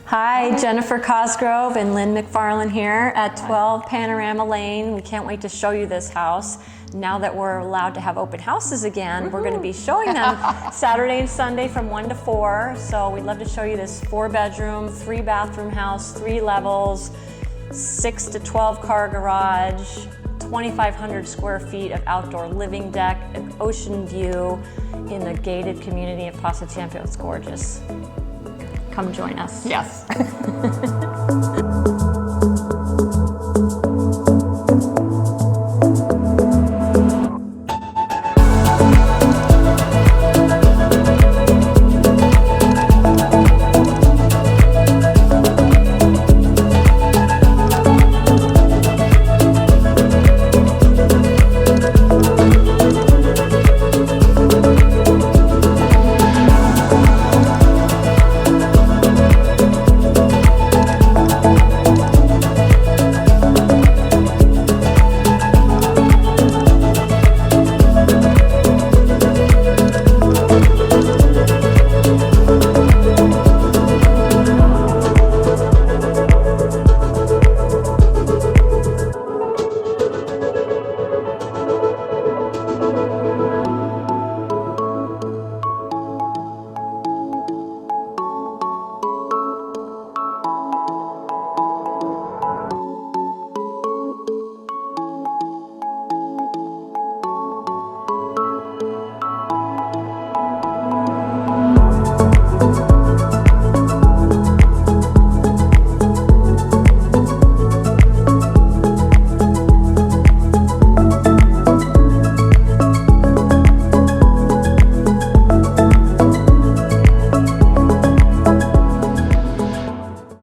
Hi, Jennifer COSGROVE and Lynne MacFarlane here at 12 Panorama Lane. We can't wait to show you this house. Now that we're allowed to have open houses again, we're going to be showing them Saturday and Sunday from 1 to 4. So we'd love to show you this 4-bedroom, 3-bathroom house, 3 levels, 6 to 12 car garage, 2,500 square feet of outdoor living deck, an ocean view in the gated community of Pasatiempo. It's gorgeous. Come join us. Yes.